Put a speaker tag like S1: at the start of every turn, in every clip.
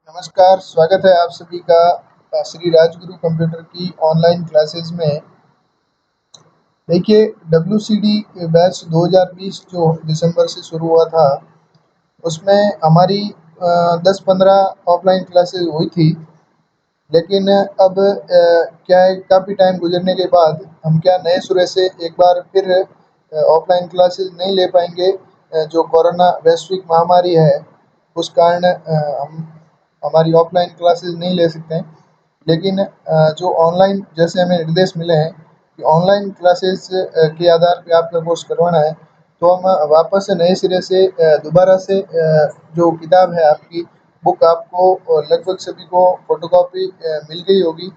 S1: नमस्कार, स्वागत है आप सभी का श्री राजगुरु कंप्यूटर की ऑनलाइन क्लासेस में। देखिए, डब्ल्यूसीडी बैच 2020 जो दिसंबर से शुरू हुआ था, उसमें हमारी 10-15 ऑफलाइन क्लासेस हुई थी। लेकिन अब क्या है, काफ़ी टाइम गुजरने के बाद हम क्या नए सिरे से एक बार फिर ऑफलाइन क्लासेस नहीं ले पाएंगे। जो कोरोना वैश्विक महामारी है, उस कारण हम हमारी ऑफलाइन क्लासेस नहीं ले सकते हैं। लेकिन जो ऑनलाइन जैसे हमें निर्देश मिले हैं कि ऑनलाइन क्लासेस के आधार पे आपका कोर्स करवाना है, तो हम वापस से नए सिरे से दोबारा से जो किताब है आपकी बुक आपको लगभग सभी को फ़ोटोकॉपी मिल गई होगी।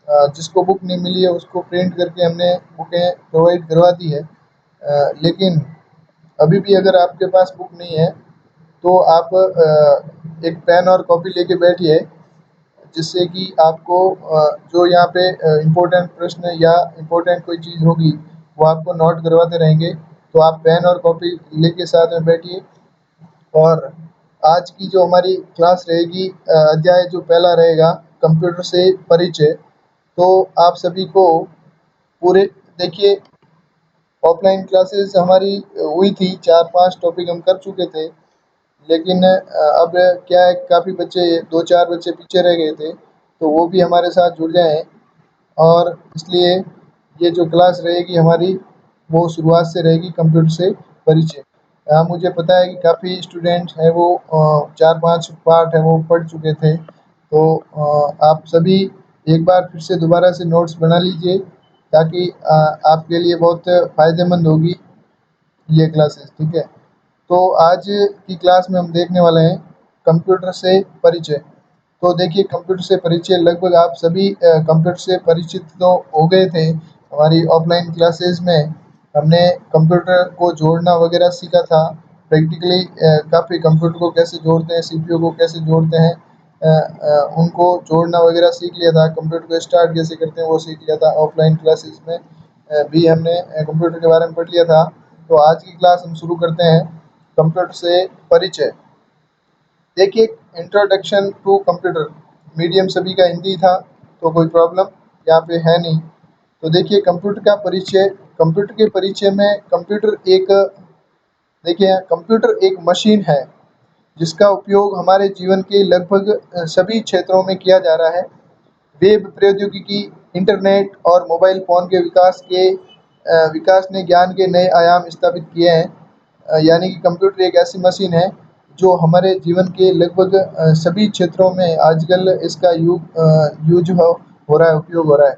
S1: जिसको बुक नहीं मिली है उसको प्रिंट करके हमने बुकें प्रोवाइड करवा दी है। लेकिन अभी भी अगर आपके पास बुक नहीं है, तो आप एक पेन और कॉपी लेके बैठिए, जिससे कि आपको जो यहाँ पे इम्पोर्टेंट प्रश्न या इम्पोर्टेंट कोई चीज़ होगी, वो आपको नोट करवाते रहेंगे। तो आप पेन और कॉपी लेके साथ में बैठिए। और आज की जो हमारी क्लास रहेगी, अध्याय जो पहला रहेगा, कंप्यूटर से परिचय। तो आप सभी को पूरे देखिए, ऑफलाइन क्लासेस हमारी हुई थी, 4-5 टॉपिक हम कर चुके थे। लेकिन अब क्या है, काफ़ी बच्चे 2-4 बच्चे पीछे रह गए थे, तो वो भी हमारे साथ जुड़ जाएँ। और इसलिए ये जो क्लास रहेगी हमारी, वो शुरुआत से रहेगी कंप्यूटर से परिचय। मुझे पता है कि काफ़ी स्टूडेंट हैं वो 4-5 पार्ट हैं वो पढ़ चुके थे। तो आप सभी एक बार फिर से दोबारा से नोट्स बना लीजिए, ताकि आपके लिए बहुत फ़ायदेमंद होगी ये क्लासेस, ठीक है? तो आज की क्लास में हम देखने वाले हैं कंप्यूटर से परिचय। तो देखिए, कंप्यूटर से परिचय लगभग आप सभी कंप्यूटर से परिचित तो हो गए थे। हमारी ऑफलाइन क्लासेस में हमने कंप्यूटर को जोड़ना वगैरह सीखा था। प्रैक्टिकली काफ़ी कंप्यूटर को कैसे जोड़ते हैं, सीपीयू को कैसे जोड़ते हैं, उनको जोड़ना वगैरह सीख लिया था। कंप्यूटर को स्टार्ट कैसे करते हैं वो सीख लिया था। ऑफलाइन क्लासेस में भी हमने कंप्यूटर के बारे में पढ़ लिया था। तो आज की क्लास हम शुरू करते हैं कंप्यूटर से परिचय। देखिए, इंट्रोडक्शन टू कंप्यूटर, मीडियम सभी का हिंदी था, तो कोई प्रॉब्लम यहाँ पे है नहीं। तो देखिए, कंप्यूटर का परिचय। कंप्यूटर के परिचय में कंप्यूटर एक मशीन है, जिसका उपयोग हमारे जीवन के लगभग सभी क्षेत्रों में किया जा रहा है। वेब प्रौद्योगिकी, इंटरनेट और मोबाइल फ़ोन के विकास ने ज्ञान के नए आयाम स्थापित किए हैं। यानी कि कंप्यूटर एक ऐसी मशीन है जो हमारे जीवन के लगभग सभी क्षेत्रों में आजकल इसका यूज हो रहा है, उपयोग हो रहा है।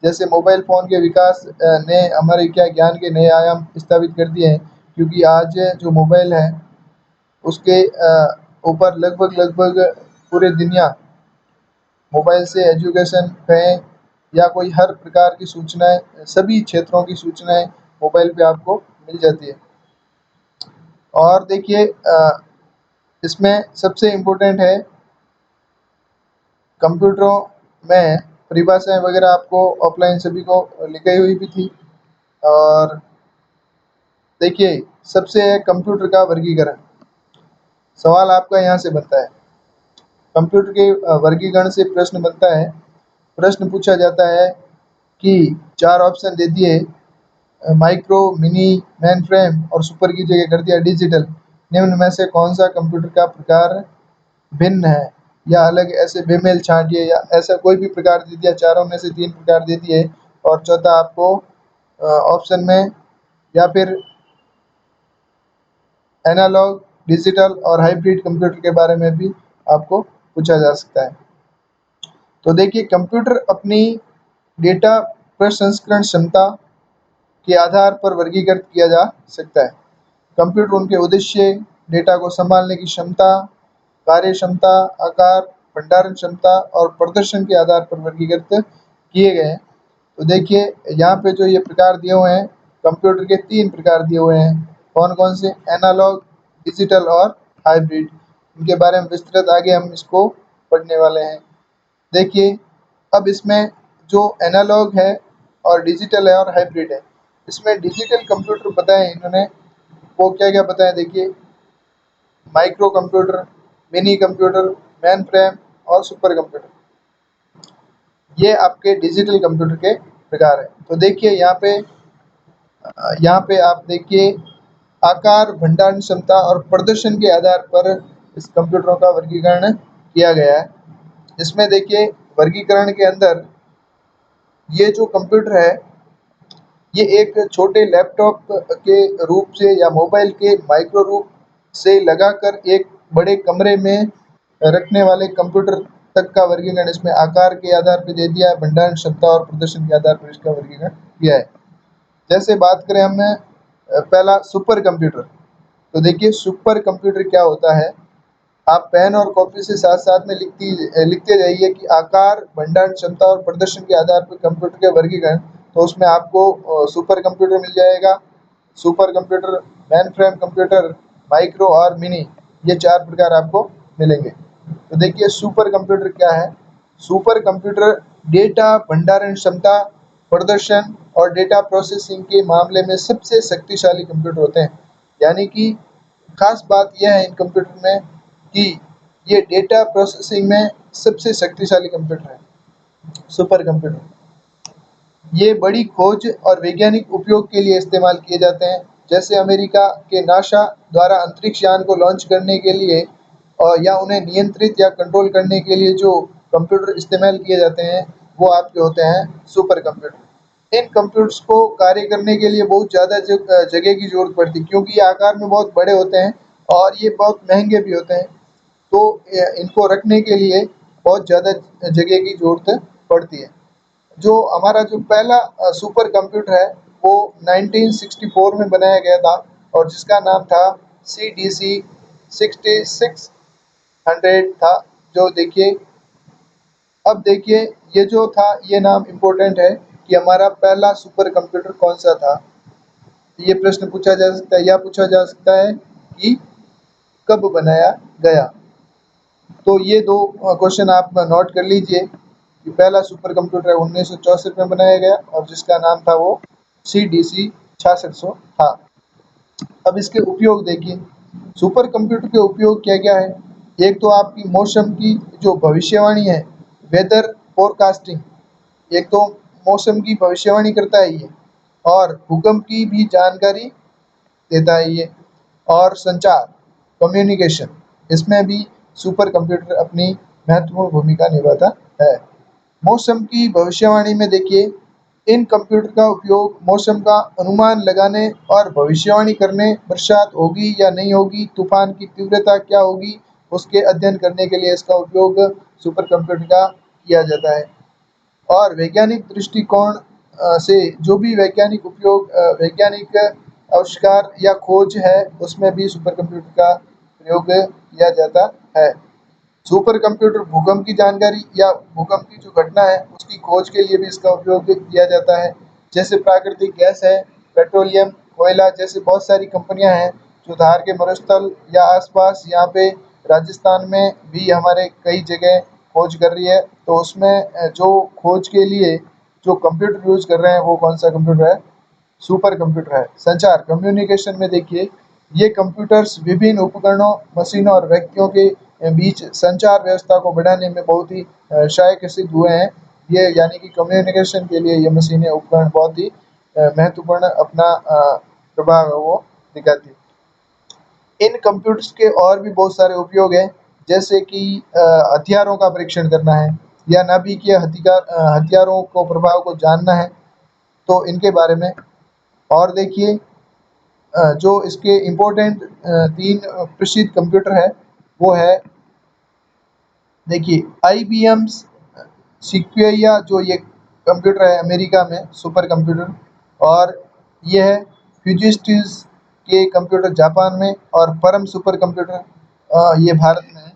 S1: जैसे मोबाइल फ़ोन के विकास ने हमारे क्या ज्ञान के नए आयाम स्थापित कर दिए हैं, क्योंकि आज जो मोबाइल है उसके ऊपर लगभग पूरे दुनिया मोबाइल से एजुकेशन कहें या कोई हर प्रकार की सूचनाएँ, सभी क्षेत्रों की सूचनाएँ मोबाइल पे आपको मिल जाती है। और देखिए, इसमें सबसे इम्पोर्टेंट है, कंप्यूटरों में परिभाषाएँ वगैरह आपको ऑफलाइन सभी को लिखाई हुई भी थी। और देखिए, सबसे है कंप्यूटर का वर्गीकरण। सवाल आपका यहाँ से बनता है, कंप्यूटर के वर्गीकरण से प्रश्न बनता है। प्रश्न पूछा जाता है कि 4 ऑप्शन दे दिए, माइक्रो, मिनी, मेनफ्रेम और सुपर की जगह कर दिया डिजिटल। निम्न में से कौन सा कंप्यूटर का प्रकार भिन्न है या अलग, ऐसे बेमेल छांटिए, या ऐसा कोई भी प्रकार दे दिया, चारों में से 3 प्रकार दे दिए। और चौथा आपको ऑप्शन में या फिर एनालॉग, डिजिटल और हाइब्रिड कंप्यूटर के बारे में भी आपको पूछा जा सकता है। तो देखिए, कंप्यूटर अपनी डेटा प्रसंस्करण क्षमता के आधार पर वर्गीकृत किया जा सकता है। कंप्यूटर उनके उद्देश्य, डेटा को संभालने की क्षमता, कार्य क्षमता, आकार, भंडारण क्षमता और प्रदर्शन के आधार पर वर्गीकृत किए गए हैं। तो देखिए, यहाँ पे जो ये प्रकार दिए हुए हैं, कंप्यूटर के 3 प्रकार दिए हुए हैं। कौन-कौन से? एनालॉग, डिजिटल और हाइब्रिड। इनके बारे में विस्तृत आगे हम इसको पढ़ने वाले हैं। देखिए, अब इसमें जो एनालॉग है और डिजिटल है और हाइब्रिड है, इसमें डिजिटल कंप्यूटर बताए इन्होंने, वो क्या-क्या बताया देखिए, micro computer, mini computer, main frame और सुपर कंप्यूटर, ये आपके डिजिटल कंप्यूटर के प्रकार है। तो देखिए यहाँ पे आप देखिए आकार, भंडारण क्षमता और प्रदर्शन के आधार पर इस कंप्यूटरों का वर्गीकरण किया गया है। इसमें देखिए वर्गीकरण के अंदर ये जो कंप्यूटर है, ये एक छोटे लैपटॉप के रूप से या मोबाइल के माइक्रो रूप से लगाकर एक बड़े कमरे में रखने वाले कंप्यूटर तक का वर्गीकरण इसमें आकार के आधार पर दे दिया है, भंडारण क्षमता और प्रदर्शन के आधार पर इसका वर्गीकरण किया है। जैसे बात करें हमने पहला सुपर कंप्यूटर, तो देखिए सुपर कंप्यूटर क्या होता है, आप पेन और कॉपी से साथ-साथ में लिखते जाइए कि आकार, भंडारण क्षमता और प्रदर्शन के आधार पर कंप्यूटर के वर्गीकरण, तो उसमें आपको सुपर कंप्यूटर मिल जाएगा। Super computer, mainframe computer, micro और मिनी, ये 4 प्रकार आपको मिलेंगे। तो देखिए सुपर कंप्यूटर क्या है? सुपर कंप्यूटर डेटा भंडारण क्षमता, प्रदर्शन और डेटा प्रोसेसिंग के मामले में सबसे शक्तिशाली कंप्यूटर होते हैं। यानी कि खास बात यह है इन कंप्यूटर में कि ये डेटा प्रोसेसिंग में सबसे शक्तिशाली कंप्यूटर है, सुपर कंप्यूटर। ये बड़ी खोज और वैज्ञानिक उपयोग के लिए इस्तेमाल किए जाते हैं। जैसे अमेरिका के नासा द्वारा अंतरिक्ष यान को लॉन्च करने के लिए या उन्हें नियंत्रित या कंट्रोल करने के लिए जो कंप्यूटर इस्तेमाल किए जाते हैं, वो आपके होते हैं सुपर कंप्यूटर। इन कंप्यूटर्स को कार्य करने के लिए बहुत ज़्यादा जगह की ज़रूरत पड़ती है, क्योंकि ये आकार में बहुत बड़े होते हैं और ये बहुत महंगे भी होते हैं। तो इनको रखने के लिए बहुत ज़्यादा जगह की ज़रूरत पड़ती है। जो हमारा जो पहला सुपर कंप्यूटर है, वो 1964 में बनाया गया था और जिसका नाम था CDC 6600 था। जो देखिए अब देखिए ये जो था, ये नाम इम्पोर्टेंट है कि हमारा पहला सुपर कंप्यूटर कौन सा था। ये प्रश्न पूछा जा सकता है या पूछा जा सकता है कि कब बनाया गया। तो ये 2 क्वेश्चन आप नोट कर लीजिए कि पहला सुपर कंप्यूटर 1964 में बनाया गया और जिसका नाम था वो CDC 6600 था। अब इसके उपयोग देखिए, सुपर कंप्यूटर के उपयोग क्या-क्या है? एक तो आपकी मौसम की जो भविष्यवाणी है, वेदर फोरकास्टिंग, एक तो मौसम की भविष्यवाणी करता है ये, और भूकंप की भी जानकारी देता है ये, और संचार, कम्युनिकेशन, इसमें भी सुपर कंप्यूटर अपनी महत्वपूर्ण भूमिका निभाता है। मौसम की भविष्यवाणी में देखिए, इन कंप्यूटर का उपयोग मौसम का अनुमान लगाने और भविष्यवाणी करने, बरसात होगी या नहीं होगी, तूफान की तीव्रता क्या होगी, उसके अध्ययन करने के लिए इसका उपयोग सुपर कंप्यूटर का किया जाता है। और वैज्ञानिक दृष्टिकोण से जो भी वैज्ञानिक आविष्कार या खोज है, उसमें भी सुपर कंप्यूटर का प्रयोग किया जाता है। सुपर कंप्यूटर भूकंप की जानकारी या भूकंप की जो घटना है, उसकी खोज के लिए भी इसका उपयोग किया जाता है। जैसे प्राकृतिक गैस है, पेट्रोलियम, कोयला जैसे बहुत सारी कंपनियां हैं जो धार के मरुस्थल या आसपास, यहाँ पे राजस्थान में भी हमारे कई जगह खोज कर रही है। तो उसमें जो खोज के लिए जो कंप्यूटर यूज़ कर रहे हैं, वो कौन सा कंप्यूटर है? सुपर कंप्यूटर है। संचार, कम्युनिकेशन में देखिए, ये कंप्यूटर्स विभिन्न उपकरणों, मशीनों और व्यक्तियों के बीच संचार व्यवस्था को बढ़ाने में बहुत ही सहायक सिद्ध हुए हैं। ये यानी कि कम्युनिकेशन के लिए ये मशीनें, उपकरण बहुत ही महत्वपूर्ण अपना प्रभाव है वो दिखाती है। इन कंप्यूटर्स के और भी बहुत सारे उपयोग हैं, जैसे कि हथियारों का परीक्षण करना है या नाभिकीय हथियारों को प्रभाव को जानना है, तो इनके बारे में। और देखिए जो इसके इम्पोर्टेंट 3 प्रसिद्ध कंप्यूटर है, वो है देखिए IBM सेक्विया, जो ये कंप्यूटर है अमेरिका में सुपर कंप्यूटर, और ये है फ्यूजिस्टिस के कंप्यूटर जापान में, और परम सुपर कंप्यूटर ये भारत में है।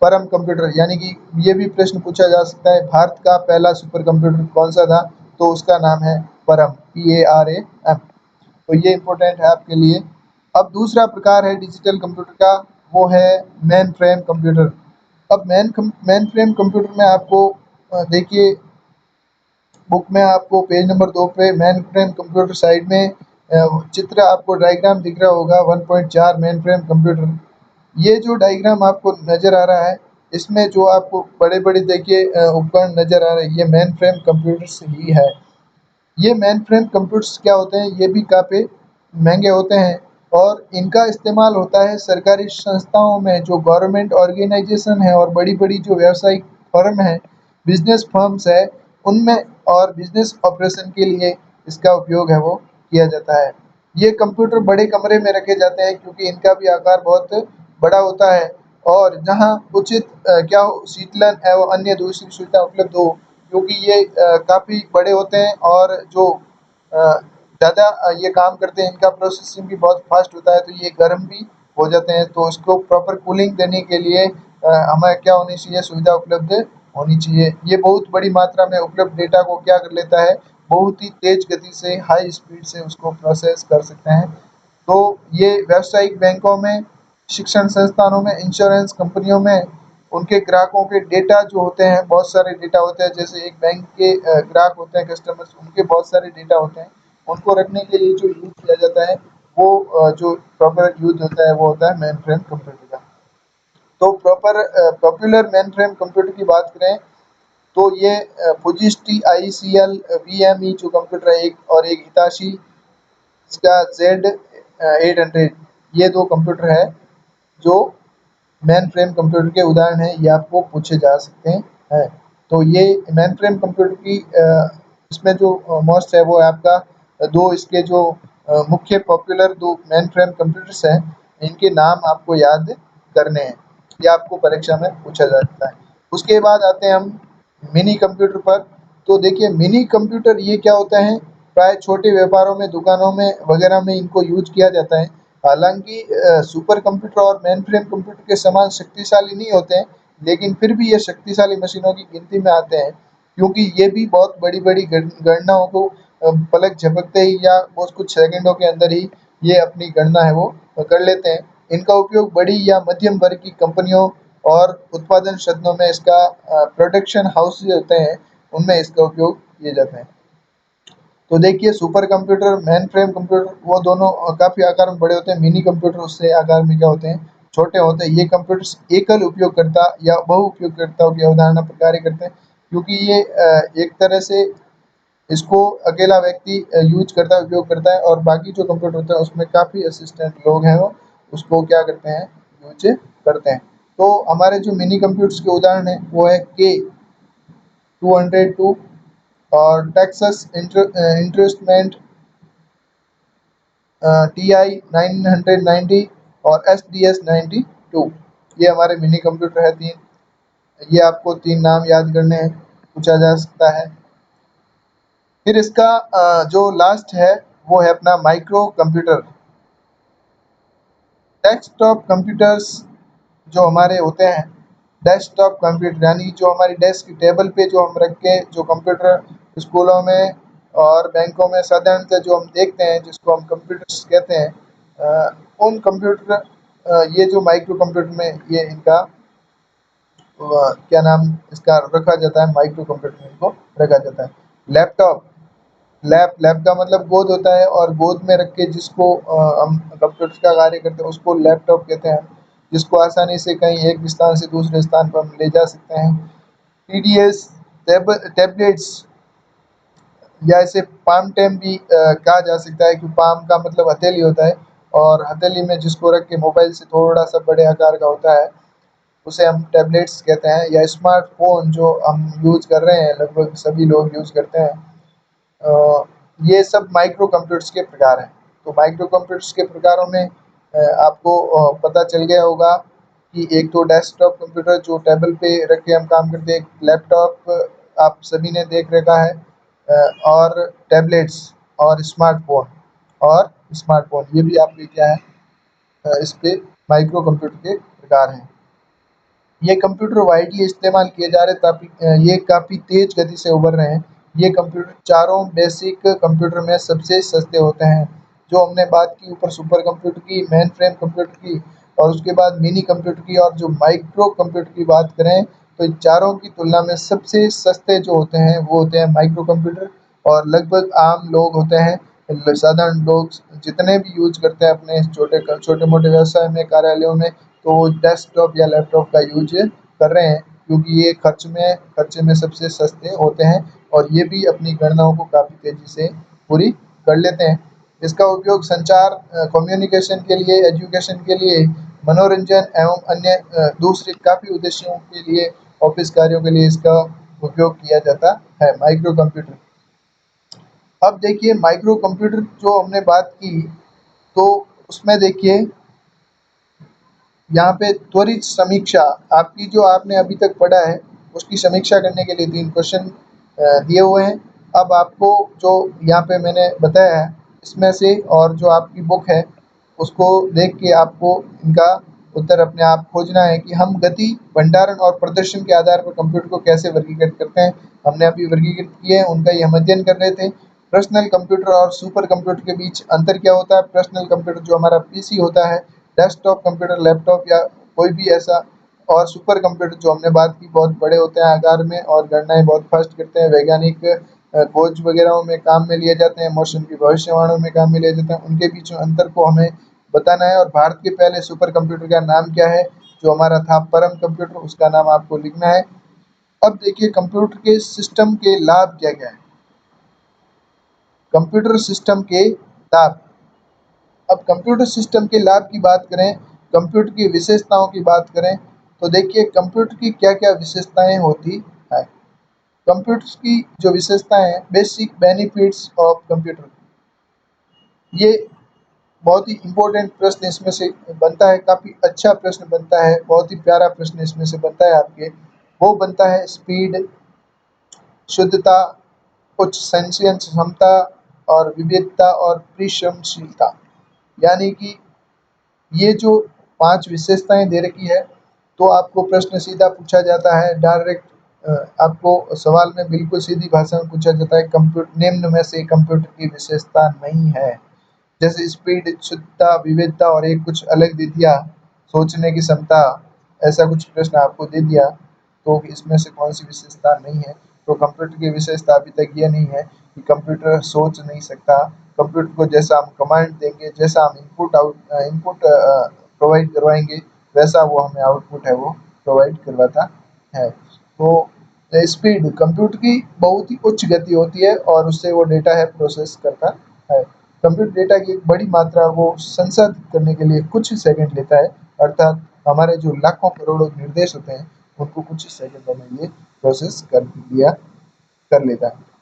S1: परम कंप्यूटर यानी कि ये भी प्रश्न पूछा जा सकता है, भारत का पहला सुपर कंप्यूटर कौन सा था? तो उसका नाम है परम, PARAM। तो ये इम्पोर्टेंट है आपके लिए। अब दूसरा प्रकार है डिजिटल कंप्यूटर का, वो है मेन फ्रेम कंप्यूटर। अब मेन फ्रेम कंप्यूटर में आपको देखिए बुक में आपको पेज नंबर 2 पे मेन फ्रेम कंप्यूटर साइड में चित्र आपको डायग्राम दिख रहा होगा, 1.4 मेन फ्रेम कंप्यूटर। ये जो डायग्राम आपको नज़र आ रहा है, इसमें जो आपको बड़े-बड़े देखिए उपकरण नज़र आ रहे हैं, ये मेन फ्रेम कंप्यूटर्स ही है। ये मेन फ्रेम कंप्यूटर्स क्या होते हैं, ये भी काफ़ी महंगे होते हैं और इनका इस्तेमाल होता है सरकारी संस्थाओं में, जो गवर्नमेंट ऑर्गेनाइजेशन है और बड़ी-बड़ी जो व्यावसायिक फर्म है, बिज़नेस फर्म्स है, उनमें और बिज़नेस ऑपरेशन के लिए इसका उपयोग है वो किया जाता है। ये कंप्यूटर बड़े कमरे में रखे जाते हैं क्योंकि इनका भी आकार बहुत बड़ा होता है और जहाँ उचित क्या हो शीतलन एवं अन्य दूसरी सुविधा उपलब्ध हो, क्योंकि ये काफ़ी बड़े होते हैं और जो ज़्यादा ये काम करते हैं, इनका प्रोसेसिंग भी बहुत फास्ट होता है, तो ये गर्म भी हो जाते हैं। तो इसको प्रॉपर कूलिंग देने के लिए हमें क्या होनी चाहिए, सुविधा उपलब्ध होनी चाहिए। ये बहुत बड़ी मात्रा में उपलब्ध डेटा को क्या कर लेता है, बहुत ही तेज़ गति से, हाई स्पीड से उसको प्रोसेस कर सकते हैं। तो ये व्यावसायिक बैंकों में, शिक्षण संस्थानों में, इंश्योरेंस कंपनियों में उनके ग्राहकों के डेटा जो होते हैं, बहुत सारे डेटा होते हैं, जैसे एक बैंक के ग्राहक होते हैं, कस्टमर्स, उनके बहुत सारे डेटा होते हैं। उनको रखने के लिए जो यूज़ किया जाता है, वो जो प्रॉपर यूज़ होता है, वो होता है मेन फ्रेम कंप्यूटर का। तो पॉपुलर मेन फ्रेम कंप्यूटर की बात करें तो ये फुजिस्टी ICL VME जो कंप्यूटर है एक, और एक हिताशी इसका Z800, ये 2 कंप्यूटर है जो मेन फ्रेम कंप्यूटर के उदाहरण हैं, ये आपको पूछे जा सकते हैं। तो ये मेन फ्रेम कंप्यूटर की इसमें जो मोस्ट है वो है आपका 2 इसके जो मुख्य पॉपुलर 2 मेन फ्रेम कंप्यूटर्स हैं, इनके नाम आपको याद करने हैं। ये आपको परीक्षा में पूछा जा सकता है। उसके बाद आते हैं हम मिनी कंप्यूटर पर। तो देखिए मिनी कंप्यूटर ये क्या होता है, प्राय छोटे व्यापारों में, दुकानों में वगैरह में इनको यूज़ किया जाता है। हालाँकि सुपर कंप्यूटर और मेन फ्रेम कंप्यूटर के समान शक्तिशाली नहीं होते हैं, लेकिन फिर भी ये शक्तिशाली मशीनों की गिनती में आते हैं, क्योंकि ये भी बहुत बड़ी-बड़ी गणनाओं को पलक झपकते ही या बस कुछ सेकंडों के अंदर ही ये अपनी गणना है वो कर लेते हैं। इनका उपयोग बड़ी या मध्यम वर्ग की कंपनियों और उत्पादन सदनों में इसका प्रोडक्शन हाउस जो होते हैं, उनमें इसका उपयोग किए जाते हैं। तो देखिए super computer, main frame computer वो दोनों काफ़ी आकार में बड़े होते हैं। मिनी कंप्यूटर उससे आकार में क्या होते हैं, छोटे होते हैं। ये कंप्यूटर्स एकल उपयोगकर्ता या बहु उपयोगकर्ताओं की अवधारणा पर कार्य करते हैं, क्योंकि ये एक तरह से इसको अकेला व्यक्ति यूज़ करता है, उपयोग करता है, और बाकी जो कंप्यूटर होता है उसमें काफ़ी असिस्टेंट लोग हैं वो उसको क्या करते हैं, यूज़ करते हैं। तो हमारे जो मिनी कंप्यूटर्स के उदाहरण हैं वो है K202 और टेक्सास इंस्ट्रूमेंट TI-990 और SDS-92, ये हमारे मिनी कंप्यूटर है 3। ये आपको 3 नाम याद करने हैं, पूछा जा सकता है। फिर इसका जो लास्ट है वो है अपना माइक्रो कंप्यूटर। डेस्कटॉप कंप्यूटर्स जो हमारे होते हैं, डेस्कटॉप कंप्यूटर यानी जो हमारी डेस्क टेबल पे जो हम रख के जो कंप्यूटर स्कूलों में और बैंकों में साधारणतः जो हम देखते हैं, जिसको हम कंप्यूटर्स कहते हैं, उन कंप्यूटर ये जो माइक्रो कंप्यूटर में ये इनका क्या नाम इसका रखा जाता है, माइक्रो कंप्यूटर में इनको रखा जाता है। लैपटॉप, लैप का मतलब गोद होता है, और गोद में रख के जिसको हम कंप्यूटर का कार्य करते हैं उसको लैपटॉप कहते हैं, जिसको आसानी से कहीं एक स्थान से दूसरे स्थान पर हम ले जा सकते हैं। PDS, टैबलेट्स या इसे पाम टेम भी कहा जा सकता है, कि पाम का मतलब हथेली होता है, और हथेली में जिसको रख के मोबाइल से थोड़ा सा बड़े आकार का होता है, उसे हम टैबलेट्स कहते हैं। या स्मार्टफ़ोन जो हम यूज़ कर रहे हैं, लगभग सभी लोग यूज़ करते हैं। ये सब माइक्रो कंप्यूटर्स के प्रकार हैं। तो माइक्रो कंप्यूटर्स के प्रकारों में आपको पता चल गया होगा कि एक तो डेस्कटॉप कंप्यूटर जो टेबल पे रख के हम काम करते हैं, एक लैपटॉप आप सभी ने देख रखा है, और टैबलेट्स और स्मार्टफ़ोन ये भी आपके क्या है, इस पे माइक्रो कंप्यूटर के प्रकार हैं। ये कंप्यूटर वाइडली इस्तेमाल किए जा रहे हैं, ताकि ये काफ़ी तेज़ गति से उभर रहे हैं। ये कंप्यूटर चारों बेसिक कंप्यूटर में सबसे सस्ते होते हैं। जो हमने बात की ऊपर सुपर कंप्यूटर की, मेन फ्रेम कंप्यूटर की, और उसके बाद मिनी कंप्यूटर की, और जो माइक्रो कंप्यूटर की बात करें, तो इन चारों की तुलना में सबसे सस्ते जो होते हैं वो होते हैं माइक्रो कंप्यूटर। और लगभग आम लोग होते हैं, साधारण लोग जितने भी यूज़ करते हैं अपने छोटे मोटे व्यवसाय में, कार्यालयों में, तो डेस्कटॉप या लैपटॉप का यूज़ कर रहे हैं, क्योंकि ये खर्चे में सबसे सस्ते होते हैं और ये भी अपनी गणनाओं को काफ़ी तेज़ी से पूरी कर लेते हैं। इसका उपयोग संचार, कम्युनिकेशन के लिए, एजुकेशन के लिए, मनोरंजन एवं अन्य दूसरे काफ़ी उद्देश्यों के लिए, ऑफ़िस कार्यों के लिए इसका उपयोग किया जाता है। माइक्रो कंप्यूटर, अब देखिए माइक्रो कंप्यूटर जो हमने बात की, तो उसमें देखिए यहाँ पे त्वरित समीक्षा, आपकी जो आपने अभी तक पढ़ा है उसकी समीक्षा करने के लिए 3 क्वेश्चन दिए हुए हैं। अब आपको जो यहाँ पे मैंने बताया है इसमें से, और जो आपकी बुक है उसको देख के आपको इनका उत्तर अपने आप खोजना है कि हम गति, भंडारण और प्रदर्शन के आधार पर कंप्यूटर को कैसे वर्गीकृत करते हैं। हमने अभी वर्गीकृत किए हैं, उनका ही हम अध्ययन कर रहे थे। पर्सनल कंप्यूटर और सुपर कंप्यूटर के बीच अंतर क्या होता है? पर्सनल कंप्यूटर जो हमारा पीसी होता है, डेस्कटॉप कंप्यूटर, लैपटॉप या कोई भी ऐसा, और सुपर कंप्यूटर जो हमने बात की बहुत बड़े होते हैं आकार में और गणनाएँ बहुत फास्ट करते हैं, वैज्ञानिक खोज वगैरह में काम में लिए जाते हैं, मौसम की भविष्यवाणियों में काम में लिए जाते हैं, उनके बीच में अंतर को हमें बताना है। और भारत के पहले सुपर कंप्यूटर का नाम क्या है? जो हमारा था परम कंप्यूटर, उसका नाम आपको लिखना है। अब देखिए कंप्यूटर के सिस्टम के लाभ क्या-क्या हैं? कंप्यूटर सिस्टम के लाभ, अब कंप्यूटर सिस्टम के लाभ की बात करें, कंप्यूटर की विशेषताओं की बात करें, तो देखिए कंप्यूटर की क्या-क्या विशेषताएँ होती हैं। कंप्यूटर्स की जो विशेषताएँ हैं, बेसिक बेनिफिट्स ऑफ कंप्यूटर, ये बहुत ही इम्पोर्टेंट प्रश्न इसमें से बनता है, काफ़ी अच्छा प्रश्न बनता है, बहुत ही प्यारा प्रश्न इसमें से बनता है आपके। वो बनता है स्पीड, शुद्धता, उच्च संचयन क्षमता और विविधता और परिश्रमशीलता। यानी कि ये जो 5 विशेषताएँ दे रखी है, तो आपको प्रश्न सीधा पूछा जाता है डायरेक्ट, आपको सवाल में बिल्कुल सीधी भाषा में पूछा जाता है, निम्न में से कंप्यूटर की विशेषता नहीं है। जैसे स्पीड, शुद्धता, विविधता और एक कुछ अलग दे दिया, सोचने की क्षमता, ऐसा कुछ प्रश्न आपको दे दिया, तो इसमें से कौन-सी विशेषता नहीं है? तो कंप्यूटर की विशेषता अभी तक ये नहीं है कि कंप्यूटर सोच नहीं सकता। कंप्यूटर को जैसा हम कमांड देंगे, जैसा हम इनपुट प्रोवाइड करवाएँगे, वैसा वो हमें आउटपुट है वो प्रोवाइड करवाता है। तो स्पीड, कंप्यूटर की बहुत ही उच्च गति होती है और उससे वो डेटा है प्रोसेस करता है। कंप्यूटर डेटा की एक बड़ी मात्रा वो संसाधित करने के लिए कुछ ही सेकंड लेता है, अर्थात हमारे जो लाखों करोड़ों निर्देश होते हैं, उनको कुछ ही सेकंडों में ये प्रोसेस कर लेता है।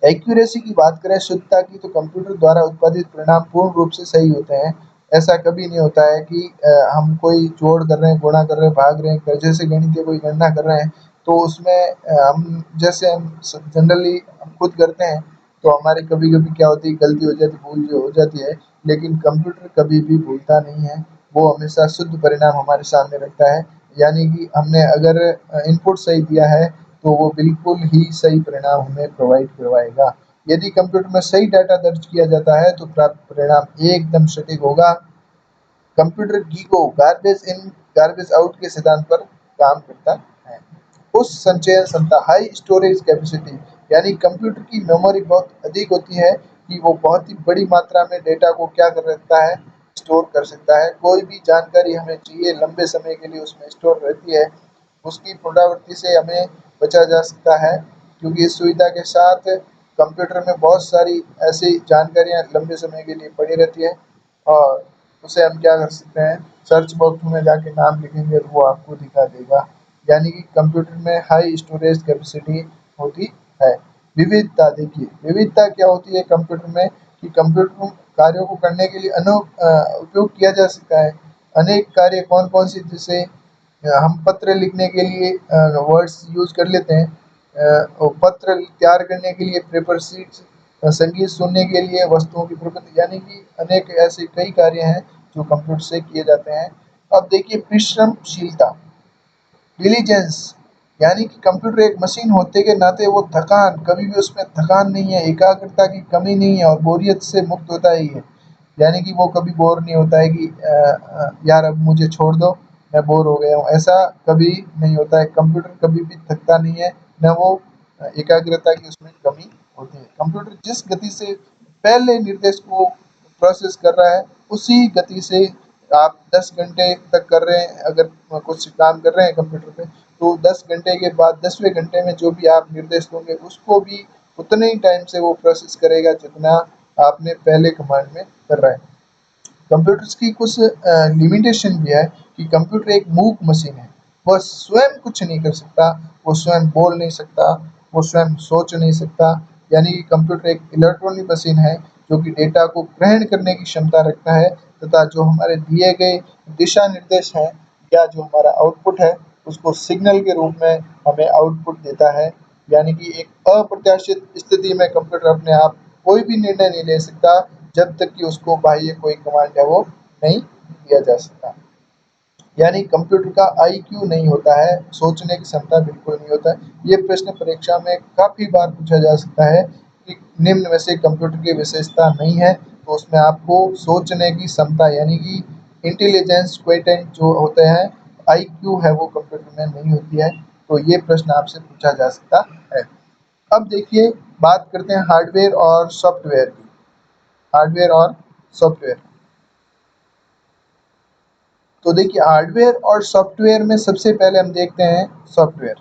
S1: एक्यूरेसी की बात करें, शुद्धता की, तो कंप्यूटर द्वारा उत्पादित परिणाम पूर्ण रूप से सही होते हैं। ऐसा कभी नहीं होता है कि हम कोई जोड़ कर रहे हैं, गुणा कर रहे हैं, भाग रहे हैं, जैसे गणितीय कोई गणना कर रहे हैं, तो उसमें हम जैसे हम जनरली हम खुद करते हैं, तो हमारी कभी-कभी क्या होती है, गलती हो जाती है, भूल जो हो जाती है, लेकिन कंप्यूटर कभी भी भूलता नहीं है, वो हमेशा शुद्ध परिणाम हमारे सामने रखता है। यानी कि हमने अगर इनपुट सही दिया है, तो वो बिल्कुल ही सही परिणाम हमें प्रोवाइड करवाएगा। यदि कंप्यूटर में सही डाटा दर्ज किया जाता है, तो प्राप्त परिणाम एकदम सटीक होगा। कंप्यूटर गीको गार्बेज इन गार्बेज आउट के सिद्धांत पर काम करता है। उस संचयन क्षमता, हाई स्टोरेज कैपेसिटी, यानी कंप्यूटर की मेमोरी बहुत अधिक होती है कि वो बहुत ही बड़ी मात्रा में डेटा को क्या कर सकता है, स्टोर कर सकता है। कोई भी जानकारी हमें चाहिए लंबे समय के लिए उसमें स्टोर रहती है, उसकी पुनरावृत्ति से हमें बचा जा सकता है, क्योंकि इस सुविधा के साथ कंप्यूटर में बहुत सारी ऐसी जानकारियाँ लंबे समय के लिए पड़ी रहती है, और उसे हम क्या कर सकते हैं, सर्च बॉक्स में जाके नाम लिखेंगे तो वो आपको दिखा देगा। यानी कि कंप्यूटर में हाई स्टोरेज कैपेसिटी होती है। विविधता, देखिए विविधता क्या होती है कंप्यूटर में, कि कंप्यूटर कार्यों को करने के लिए उपयोग किया जा सकता है। अनेक कार्य कौन-कौन से, जैसे हम पत्र लिखने के लिए वर्ड्स यूज़ कर लेते हैं, और पत्र तैयार करने के लिए पेपर शीट्स, संगीत सुनने के लिए वस्तुओं की प्रबंध, यानी कि अनेक ऐसे कई कार्य हैं जो कंप्यूटर से किए जाते हैं। अब देखिए परिश्रमशीलता, डिलीजेंस, यानी कि कंप्यूटर एक मशीन होते के नाते वो थकान, कभी भी उसमें थकान नहीं है, एकाग्रता की कमी नहीं है और बोरियत से मुक्त होता ही है। यानी कि वो कभी बोर नहीं होता है कि यार अब मुझे छोड़ दो, मैं बोर हो गया हूँ, ऐसा कभी नहीं होता है। कंप्यूटर कभी भी थकता नहीं है, ना वो एकाग्रता की उसमें कमी होती है। कंप्यूटर जिस गति से पहले निर्देश को प्रोसेस कर रहा है, उसी गति से आप 10 घंटे तक कर रहे हैं, अगर कुछ काम कर रहे हैं कंप्यूटर पे, तो 10 घंटे के बाद 10वें घंटे में जो भी आप निर्देश दोगे उसको भी उतने ही टाइम से वो प्रोसेस करेगा जितना आपने पहले कमांड में कर रहा है। कंप्यूटर्स की कुछ लिमिटेशन भी है कि कंप्यूटर एक मूक मशीन है। वह स्वयं कुछ नहीं कर सकता, वो स्वयं बोल नहीं सकता, वो स्वयं सोच नहीं सकता। यानी कि कंप्यूटर एक इलेक्ट्रॉनिक मशीन है जो कि डेटा को ग्रहण करने की क्षमता रखता है तथा जो हमारे दिए गए दिशा निर्देश हैं या जो हमारा आउटपुट है उसको सिग्नल के रूप में हमें आउटपुट देता है। यानी कि एक अप्रत्याशित स्थिति में कंप्यूटर अपने आप कोई भी निर्णय नहीं ले सकता जब तक कि उसको बाह्य कोई कमांड है वो नहीं दिया जा सकता। यानी कंप्यूटर का आईक्यू नहीं होता है, सोचने की क्षमता बिल्कुल नहीं होता है। ये प्रश्न परीक्षा में काफ़ी बार पूछा जा सकता है कि निम्न में से कंप्यूटर की विशेषता नहीं है, तो उसमें आपको सोचने की क्षमता यानी कि इंटेलिजेंस क्वोटिएंट जो होते हैं, आईक्यू है वो कंप्यूटर में नहीं होती है। तो ये प्रश्न आपसे पूछा जा सकता है। अब देखिए बात करते हैं हार्डवेयर और सॉफ्टवेयर की। हार्डवेयर और सॉफ्टवेयर। तो देखिए हार्डवेयर और सॉफ्टवेयर में सबसे पहले हम देखते हैं सॉफ्टवेयर।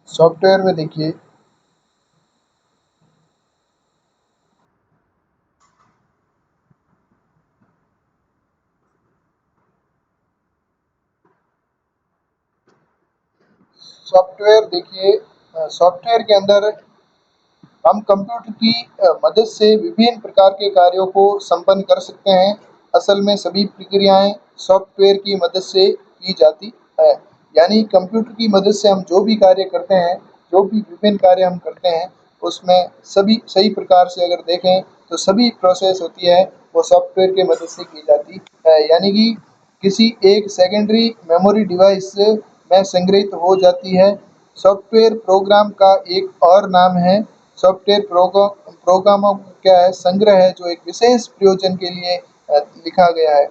S1: सॉफ्टवेयर में देखिए सॉफ्टवेयर देखिए सॉफ्टवेयर के अंदर हम कंप्यूटर की मदद से विभिन्न प्रकार के कार्यों को संपन्न कर सकते हैं। असल में सभी प्रक्रियाएं सॉफ्टवेयर की मदद से की जाती है। यानी कंप्यूटर की मदद से हम जो भी कार्य करते हैं, जो भी विभिन्न कार्य हम करते हैं, उसमें सभी सही प्रकार से अगर देखें तो सभी प्रोसेस होती है वो सॉफ्टवेयर की मदद से की जाती है। यानी कि किसी एक सेकेंडरी मेमोरी डिवाइस में संग्रहित हो जाती है। सॉफ्टवेयर प्रोग्राम का एक और नाम है। सॉफ्टवेयर प्रोग्रामों का क्या है, संग्रह है जो एक विशेष प्रयोजन के लिए लिखा गया है।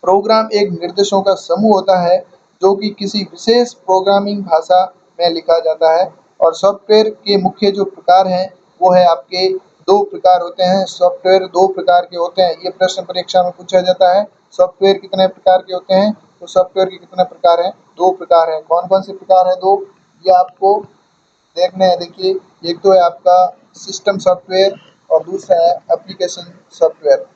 S1: प्रोग्राम एक निर्देशों का समूह होता है जो कि किसी विशेष प्रोग्रामिंग भाषा में लिखा जाता है। और सॉफ्टवेयर के मुख्य जो प्रकार हैं वो है आपके दो प्रकार होते हैं। सॉफ्टवेयर दो प्रकार के होते हैं, ये प्रश्न परीक्षा में पूछा जाता है। सॉफ्टवेयर कितने प्रकार के होते हैं, तो सॉफ्टवेयर के कितने प्रकार हैं, दो प्रकार हैं। कौन कौन से प्रकार हैं दो, ये आपको देखने हैं। देखिए एक तो है आपका सिस्टम सॉफ्टवेयर और दूसरा है एप्लीकेशन सॉफ्टवेयर।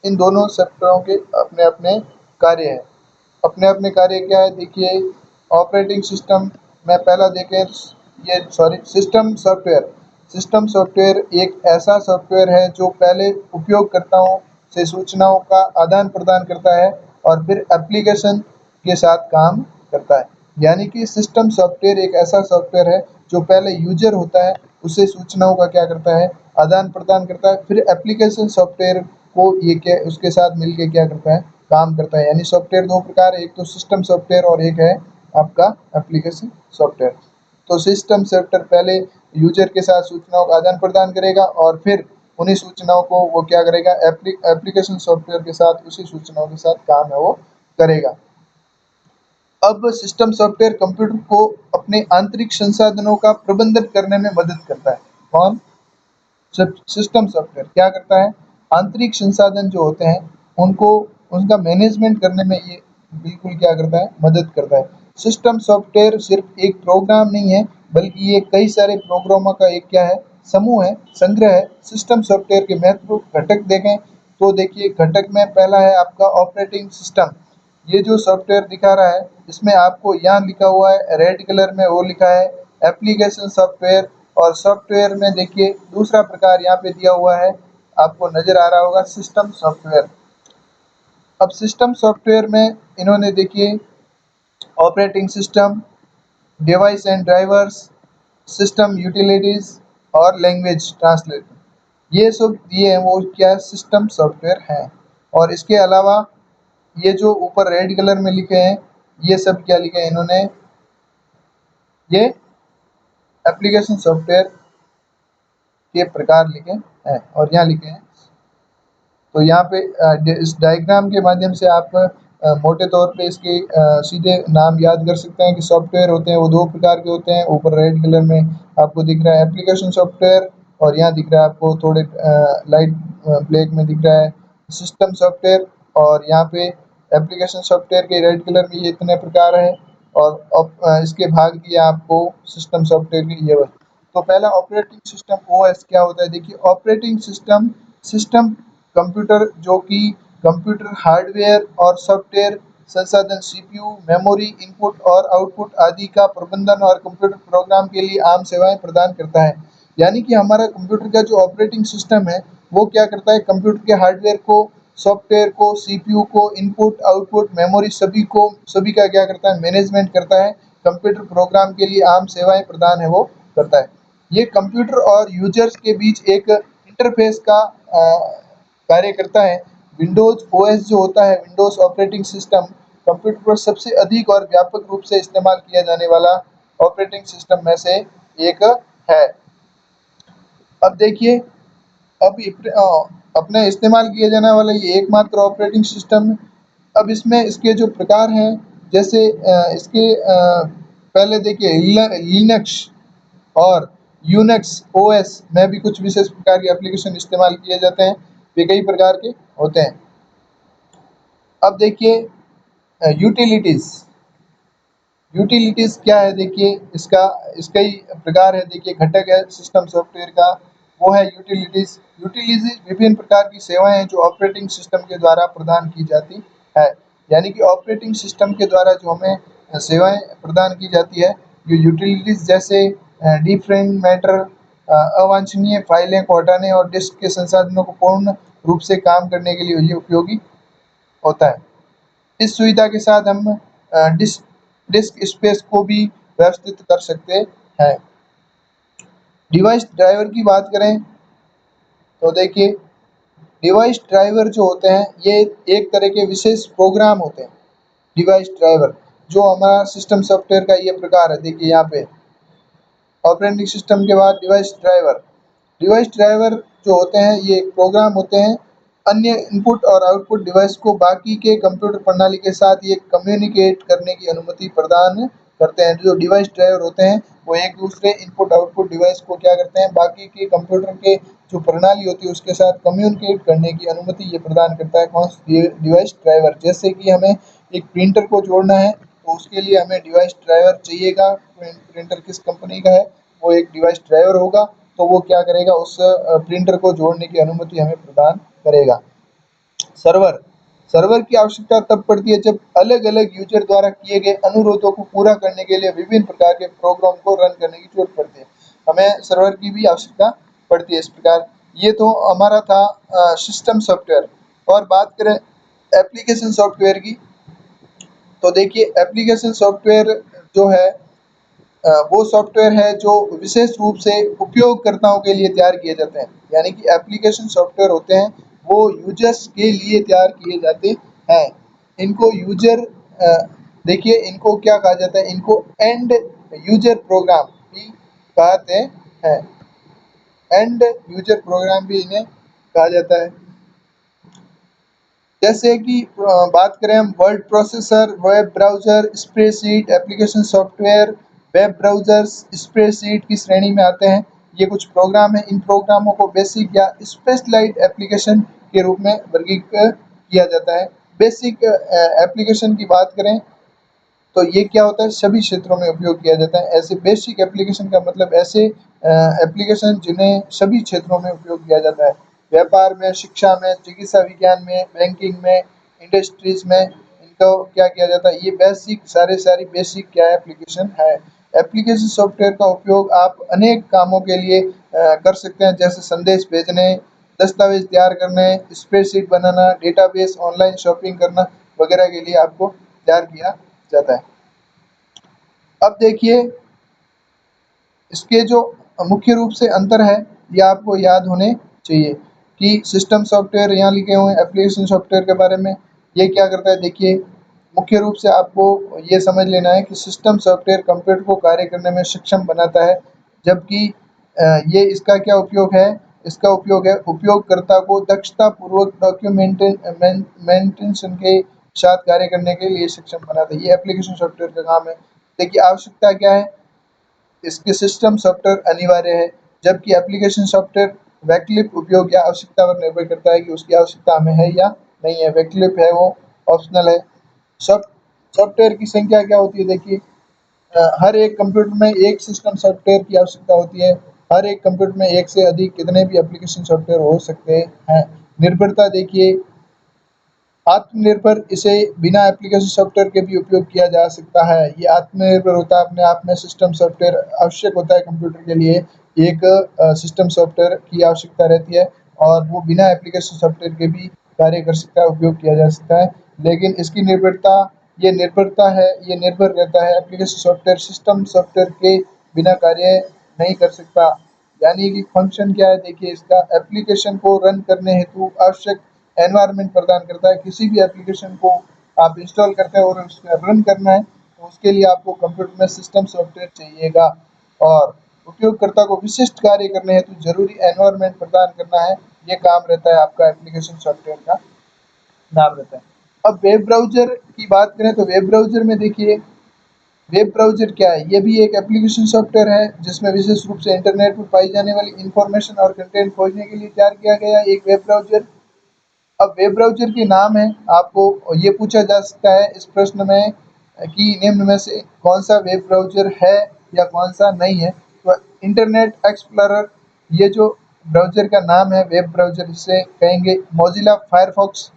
S1: इन दोनों सॉफ्टवेयरों के अपने अपने कार्य हैं। अपने अपने कार्य क्या है देखिए, ऑपरेटिंग सिस्टम में पहला देखें, ये sorry system software. System software एक ऐसा सॉफ्टवेयर है जो पहले उपयोगकर्ताओं से सूचनाओं का आदान प्रदान करता है और फिर एप्लीकेशन के साथ काम करता है। यानी कि सिस्टम सॉफ्टवेयर एक ऐसा सॉफ्टवेयर है जो पहले यूजर होता है उससे सूचनाओं का क्या करता है, आदान प्रदान करता है, फिर एप्लीकेशन सॉफ्टवेयर को ये क्या उसके साथ मिलके क्या करता है, काम करता है। यानी सॉफ्टवेयर दो प्रकार है, एक तो सिस्टम सॉफ्टवेयर और एक है आपका एप्लीकेशन सॉफ्टवेयर। तो सिस्टम सॉफ्टवेयर पहले यूजर के साथ सूचनाओं का आदान प्रदान करेगा और फिर उन्हीं सूचनाओं को वो क्या करेगा, एप्लीकेशन सॉफ्टवेयर के साथ उसी सूचनाओं के साथ काम है वो करेगा। अब सिस्टम सॉफ्टवेयर कंप्यूटर को अपने आंतरिक संसाधनों का प्रबंधन करने में मदद करता है। कौन, सिस्टम सॉफ्टवेयर क्या करता है, आंतरिक संसाधन जो होते हैं उनको उनका मैनेजमेंट करने में ये बिल्कुल क्या करता है, मदद करता है। सिस्टम सॉफ्टवेयर सिर्फ एक प्रोग्राम नहीं है बल्कि ये कई सारे प्रोग्रामों का एक क्या है, समूह है, संग्रह है। सिस्टम सॉफ्टवेयर के महत्वपूर्ण घटक देखें तो देखिए घटक में पहला है आपका ऑपरेटिंग सिस्टम। ये जो सॉफ्टवेयर दिखा रहा है इसमें आपको यहाँ लिखा हुआ है रेड कलर में, वो लिखा है एप्लीकेशन सॉफ्टवेयर। और सॉफ्टवेयर में देखिए दूसरा प्रकार यहाँ पे दिया हुआ है, आपको नजर आ रहा होगा सिस्टम सॉफ्टवेयर। अब सिस्टम सॉफ्टवेयर में इन्होंने देखिए operating system, device and drivers, system utilities और लैंग्वेज ट्रांसलेटर, ये सब दिए हैं वो क्या सिस्टम सॉफ्टवेयर हैं। और इसके अलावा ये जो ऊपर रेड कलर में लिखे हैं ये सब क्या लिखे हैं इन्होंने, ये एप्लीकेशन सॉफ्टवेयर के प्रकार लिखे हैं और यहाँ लिखे हैं। तो यहाँ पे इस डायग्राम के माध्यम से आप मोटे तौर पे इसके सीधे नाम याद कर सकते हैं कि सॉफ्टवेयर होते हैं वो दो प्रकार के होते हैं। ऊपर रेड कलर में आपको दिख रहा है एप्लीकेशन सॉफ्टवेयर और यहाँ दिख रहा है आपको थोड़े लाइट ब्लैक में दिख रहा है सिस्टम सॉफ्टवेयर। और यहाँ पे एप्लीकेशन सॉफ्टवेयर के रेड कलर में ये इतने प्रकार है और इसके भाग दिए आपको सिस्टम सॉफ्टवेयर के ये वाले। तो पहला ऑपरेटिंग सिस्टम ओएस क्या होता है, देखिए ऑपरेटिंग सिस्टम सिस्टम कंप्यूटर जो कि कंप्यूटर हार्डवेयर और सॉफ्टवेयर संसाधन सीपीयू मेमोरी इनपुट और आउटपुट आदि का प्रबंधन और कंप्यूटर प्रोग्राम के लिए आम सेवाएं प्रदान करता है। यानी कि हमारा कंप्यूटर का जो ऑपरेटिंग सिस्टम है वो क्या करता है, कंप्यूटर के हार्डवेयर को सॉफ्टवेयर को सीपीयू को इनपुट आउटपुट मेमोरी सभी का क्या करता है, मैनेजमेंट करता है। कंप्यूटर प्रोग्राम के लिए आम सेवाएं प्रदान है वो करता है। ये कंप्यूटर और यूजर्स के बीच एक इंटरफेस का कार्य करता है। विंडोज ओएस जो होता है विंडोज ऑपरेटिंग सिस्टम कंप्यूटर पर सबसे अधिक और व्यापक रूप से इस्तेमाल किया जाने वाला ऑपरेटिंग सिस्टम में से एक है। अब देखिए अपने इस्तेमाल किया जाने वाला ये एकमात्र ऑपरेटिंग सिस्टम। अब इसमें इसके जो प्रकार हैं जैसे इसके पहले देखिए लिनक्स और यूनिक्स ओएस में भी कुछ विशेष प्रकार के एप्लीकेशन इस्तेमाल किए जाते हैं। वे कई प्रकार के होते हैं। अब देखिए यूटिलिटीज यूटिलिटीज क्या है, देखिए इसका इसका ही प्रकार है, देखिए घटक है सिस्टम सॉफ्टवेयर का वो है यूटिलिटीज। यूटिलिटीज विभिन्न प्रकार की सेवाएं हैं जो ऑपरेटिंग सिस्टम के द्वारा प्रदान की जाती है। यानी कि ऑपरेटिंग सिस्टम के द्वारा जो हमें सेवाएं प्रदान की जाती है जो यूटिलिटीज जैसे डिफरेंट मैटर अवांछनीय फाइलें को हटाने और डिस्क के संसाधनों को पूर्ण रूप से काम करने के लिए ये उपयोगी होता है। इस सुविधा के साथ हम डिस्क डिस्क स्पेस को भी व्यवस्थित कर सकते हैं। डिवाइस ड्राइवर की बात करें तो देखिए डिवाइस ड्राइवर जो होते हैं ये एक तरह के विशेष प्रोग्राम होते हैं। डिवाइस ड्राइवर जो हमारा सिस्टम सॉफ्टवेयर का ये प्रकार है, देखिए यहाँ पे ऑपरेटिंग सिस्टम के बाद डिवाइस ड्राइवर जो होते हैं ये प्रोग्राम होते हैं अन्य इनपुट और आउटपुट डिवाइस को बाकी के कंप्यूटर प्रणाली के साथ ये कम्युनिकेट करने की अनुमति प्रदान करते हैं। जो डिवाइस ड्राइवर होते हैं वो एक दूसरे इनपुट आउटपुट डिवाइस को क्या करते हैं, बाकी के कंप्यूटर के जो प्रणाली होती है उसके साथ कम्युनिकेट करने की अनुमति ये प्रदान करता है कौन डिवाइस ड्राइवर। जैसे कि हमें एक प्रिंटर को जोड़ना है तो उसके लिए हमें डिवाइस ड्राइवर चाहिएगा। प्रिंटर किस कंपनी का है वो एक डिवाइस ड्राइवर होगा तो वो क्या करेगा उस प्रिंटर को जोड़ने की अनुमति हमें प्रदान करेगा। सर्वर सर्वर की आवश्यकता तब पड़ती है जब अलग अलग यूजर द्वारा किए गए अनुरोधों को पूरा करने के लिए विभिन्न प्रकार के प्रोग्राम को रन करने की जरूरत पड़ती है। हमें सर्वर की भी आवश्यकता पड़ती है। इस प्रकार ये तो हमारा था सिस्टम सॉफ्टवेयर। और बात करें एप्लीकेशन सॉफ्टवेयर की तो देखिए एप्लीकेशन सॉफ्टवेयर जो है वो सॉफ्टवेयर है जो विशेष रूप से उपयोगकर्ताओं के लिए तैयार किए जाते हैं। यानी कि एप्लीकेशन सॉफ्टवेयर होते हैं वो यूजर्स के लिए तैयार किए जाते हैं। इनको यूजर देखिए इनको क्या कहा जाता है, इनको एंड यूजर प्रोग्राम भी कहते हैं। एंड यूजर प्रोग्राम भी इन्हें कहा जाता है। जैसे कि बात करें हम word processor web browser spreadsheet application software web browsers spreadsheet की श्रेणी में आते हैं। ये कुछ प्रोग्राम हैं। इन प्रोग्रामों को बेसिक या स्पेशलाइज्ड एप्लीकेशन के रूप में वर्गीकृत किया जाता है। बेसिक एप्लीकेशन की बात करें तो ये क्या होता है, सभी क्षेत्रों में उपयोग किया जाता है। ऐसे बेसिक एप्लीकेशन का मतलब ऐसे एप्लीकेशन जिन्हें सभी क्षेत्रों में उपयोग किया जाता है। व्यापार में, शिक्षा में, चिकित्सा विज्ञान में, बैंकिंग में, इंडस्ट्रीज में इनको क्या किया जाता है, ये बेसिक सारी बेसिक क्या एप्लीकेशन है। एप्लीकेशन सॉफ्टवेयर का उपयोग आप अनेक कामों के लिए कर सकते हैं जैसे संदेश भेजने, दस्तावेज तैयार करने, स्प्रेडशीट बनाना, डेटाबेस ऑनलाइन शॉपिंग करना वगैरह के लिए आपको तैयार किया जाता है। अब देखिए इसके जो मुख्य रूप से अंतर है ये आपको याद होने चाहिए कि सिस्टम सॉफ्टवेयर यहाँ लिखे हुए हैं एप्लीकेशन सॉफ्टवेयर के बारे में। ये क्या करता है, देखिए मुख्य रूप से आपको ये समझ लेना है कि सिस्टम सॉफ्टवेयर कंप्यूटर को कार्य करने में सक्षम बनाता है। जबकि ये इसका क्या उपयोग है, इसका उपयोग है उपयोगकर्ता को दक्षतापूर्वक डॉक्यूमेंटेशन के साथ कार्य करने के लिए सक्षम बनाता है। ये एप्लीकेशन सॉफ्टवेयर का काम है। देखिए आवश्यकता क्या है, इसके सिस्टम सॉफ्टवेयर अनिवार्य है। जबकि एप्लीकेशन सॉफ्टवेयर वैकल्पिक उपयोग या आवश्यकता पर निर्भर करता है कि उसकी आवश्यकता हमें है या नहीं है। वैकल्पिक है वो ऑप्शनल है। सॉफ्ट सॉफ्टवेयर की संख्या क्या होती है देखिए, हर एक कंप्यूटर में एक सिस्टम सॉफ्टवेयर की आवश्यकता होती है। हर एक कंप्यूटर में एक से अधिक कितने भी एप्लीकेशन सॉफ्टवेयर हो सकते हैं। निर्भरता देखिए, आत्मनिर्भर इसे बिना एप्लीकेशन सॉफ्टवेयर के भी उपयोग किया जा सकता है। ये आत्मनिर्भर होता है अपने आप में। सिस्टम सॉफ्टवेयर आवश्यक होता है कंप्यूटर के लिए, एक सिस्टम सॉफ्टवेयर की आवश्यकता रहती है और वो बिना एप्लीकेशन सॉफ्टवेयर के भी कार्य कर सकता है, उपयोग किया जा सकता है। लेकिन इसकी निर्भरता, ये निर्भर रहता है एप्लीकेशन सॉफ्टवेयर सिस्टम सॉफ्टवेयर के बिना कार्य नहीं कर सकता। यानी कि फंक्शन क्या है देखिए, इसका एप्लीकेशन को रन करने हेतु आवश्यक एनवायरनमेंट प्रदान करता है। किसी भी एप्लीकेशन को आप इंस्टॉल करते हैं और उसका रन करना है तो उसके लिए आपको कंप्यूटर में सिस्टम सॉफ्टवेयर चाहिएगा। और उपयोगकर्ता को विशिष्ट कार्य करने हेतु जरूरी एनवायरनमेंट प्रदान करना है, ये काम रहता है आपका एप्लीकेशन सॉफ्टवेयर का नाम रहता है। अब वेब ब्राउज़र की बात करें तो वेब ब्राउज़र में देखिए, वेब ब्राउज़र क्या है? ये भी एक एप्लीकेशन सॉफ्टवेयर है जिसमें विशेष रूप से इंटरनेट पर पाई जाने वाली इन्फॉर्मेशन और कंटेंट खोजने के लिए तैयार किया गया एक वेब ब्राउज़र। अब वेब ब्राउज़र के नाम है, आपको ये पूछा जा सकता है इस प्रश्न में कि निम्न में से कौन-सा वेब ब्राउज़र है या कौन-सा नहीं है? तो इंटरनेट एक्सप्लोरर, ये जो ब्राउज़र का नाम है वेब ब्राउज़र इसे कहेंगे। मोज़िला फायरफॉक्स,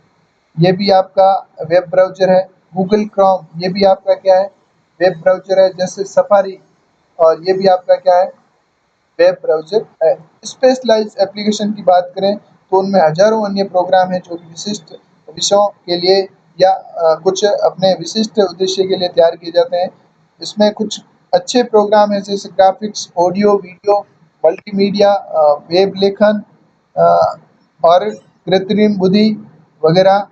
S1: ये भी आपका वेब ब्राउज़र है। गूगल क्रोम, ये भी आपका क्या है? वेब ब्राउज़र है। जैसे सफारी, और ये भी आपका क्या है? वेब ब्राउज़र है। स्पेशलाइज़ एप्लीकेशन की बात करें तो उनमें हज़ारों अन्य प्रोग्राम हैं जो कि विशिष्ट विषयों के लिए या कुछ अपने विशिष्ट उद्देश्य के लिए तैयार किए जाते हैं। इसमें कुछ अच्छे प्रोग्राम हैं जैसे graphics, audio, video, multimedia, web लेखन अ, और कृत्रिम बुद्धि वगैरह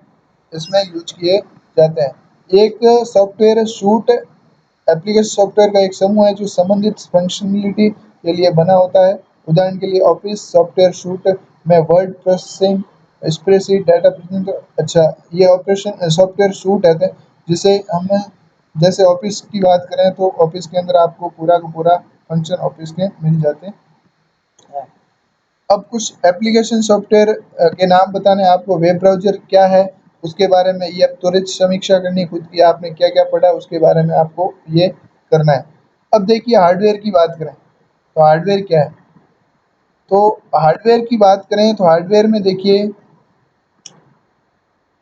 S1: इसमें यूज़ किए जाते हैं। एक सॉफ्टवेयर सूट एप्लीकेशन सॉफ्टवेयर का एक समूह है जो संबंधित फंक्शनलिटी के लिए बना होता है। उदाहरण के लिए ऑफिस सॉफ्टवेयर सूट में word processing, spreadsheet, data presenter, अच्छा ये ऑपरेशन सॉफ्टवेयर सूट है जिसे हम जैसे ऑफिस की बात करें तो ऑफिस के अंदर आपको पूरा का पूरा फंक्शन ऑफिस के मिल जाते हैं। अब कुछ एप्लीकेशन सॉफ्टवेयर के नाम बताने हैं आपको। वेब ब्राउज़र क्या है उसके बारे में ये त्वरित समीक्षा करनी है खुद की, आपने क्या-क्या पढ़ा उसके बारे में आपको ये करना है। अब देखिए हार्डवेयर की बात करें, तो हार्डवेयर क्या है? तो हार्डवेयर की बात करें तो हार्डवेयर में देखिए,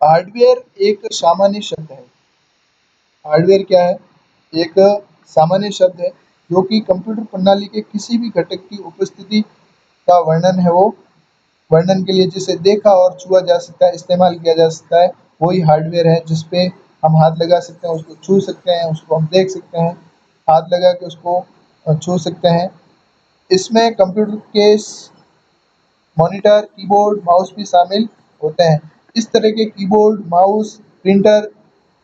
S1: हार्डवेयर एक सामान्य शब्द है। हार्डवेयर क्या है? एक सामान्य शब्द है जो कि कंप्यूटर प्रणाली के किसी भी घटक की उपस्थिति का वर्णन है, वो वर्णन के लिए जिसे देखा और छुआ जा सकता है, इस्तेमाल किया जा सकता है, वही हार्डवेयर है जिस पे हम हाथ लगा सकते हैं, उसको छू सकते हैं, उसको हम देख सकते हैं, हाथ लगा के उसको छू सकते हैं। इसमें कंप्यूटर के मॉनिटर, कीबोर्ड, माउस भी शामिल होते हैं। इस तरह के keyboard, mouse, printer,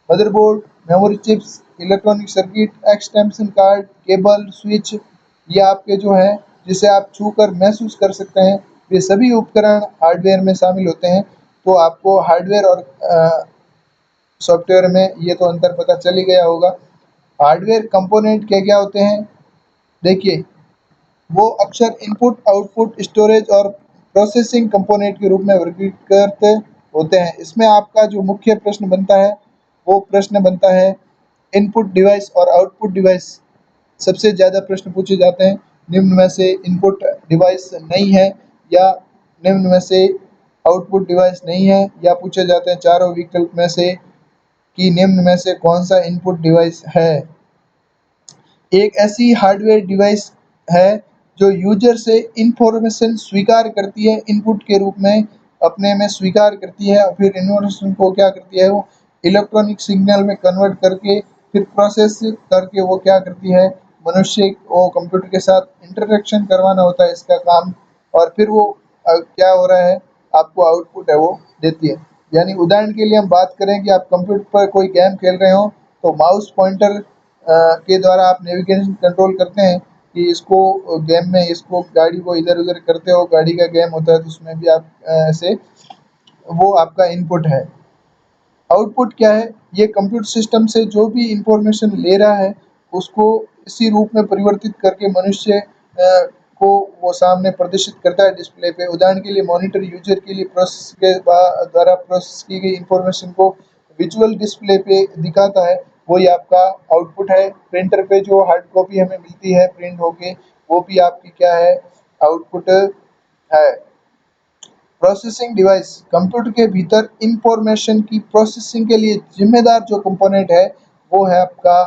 S1: motherboard, memory chips, electronic circuit, extension card, cable, switch, ये आपके जो हैं जिसे आप छूकर महसूस कर सकते हैं, ये सभी उपकरण हार्डवेयर में शामिल होते हैं। तो आपको हार्डवेयर और सॉफ्टवेयर में ये तो अंतर पता चल ही गया होगा। हार्डवेयर कंपोनेंट क्या-क्या होते हैं? देखिए, वो अक्सर इनपुट, आउटपुट, स्टोरेज और प्रोसेसिंग कंपोनेंट के रूप में वर्गीकृत होते हैं। इसमें आपका जो मुख्य प्रश्न बनता है, वो प्रश्न बनता है इनपुट डिवाइस और आउटपुट डिवाइस। सबसे ज़्यादा प्रश्न पूछे जाते हैं। निम्न में से इनपुट डिवाइस नहीं है या निम्न में से आउटपुट डिवाइस नहीं है, या पूछे जाते हैं चारों विकल्प में से कि निम्न में से कौन-सा इनपुट डिवाइस है। एक ऐसी हार्डवेयर डिवाइस है जो यूज़र से इन्फॉर्मेशन स्वीकार करती है, इनपुट के रूप में अपने में स्वीकार करती है और फिर इन्फॉर्मेशन को क्या करती है वो इलेक्ट्रॉनिक सिग्नल में कन्वर्ट करके फिर प्रोसेस करके वो क्या करती है, मनुष्य को कंप्यूटर के साथ इंटरेक्शन करवाना होता है इसका काम, और फिर वो क्या हो रहा है, आपको आउटपुट है वो देती है। यानी उदाहरण के लिए हम बात करें कि आप कंप्यूटर पर कोई गेम खेल रहे हो तो माउस पॉइंटर के द्वारा आप नेविगेशन कंट्रोल करते हैं कि इसको गेम में इसको गाड़ी को इधर-उधर करते हो, गाड़ी का गेम होता है तो उसमें भी आप ऐसे वो आपका इनपुट है। आउटपुट क्या है? ये कंप्यूटर सिस्टम से जो भी इंफॉर्मेशन ले रहा है, उसको इसी रूप में परिवर्तित करके मनुष्य को वो सामने प्रदर्शित करता है डिस्प्ले पे। उदाहरण के लिए मॉनिटर यूजर के लिए प्रोसेस के द्वारा प्रोसेस की गई इंफॉर्मेशन को विजुअल डिस्प्ले पे दिखाता है, वही आपका आउटपुट है। प्रिंटर पे जो हार्ड कॉपी हमें मिलती है प्रिंट होके, वो भी आपकी क्या है, आउटपुट है। प्रोसेसिंग डिवाइस, कंप्यूटर के भीतर इंफॉर्मेशन की प्रोसेसिंग के लिए जिम्मेदार जो कंपोनेंट है, वो है आपका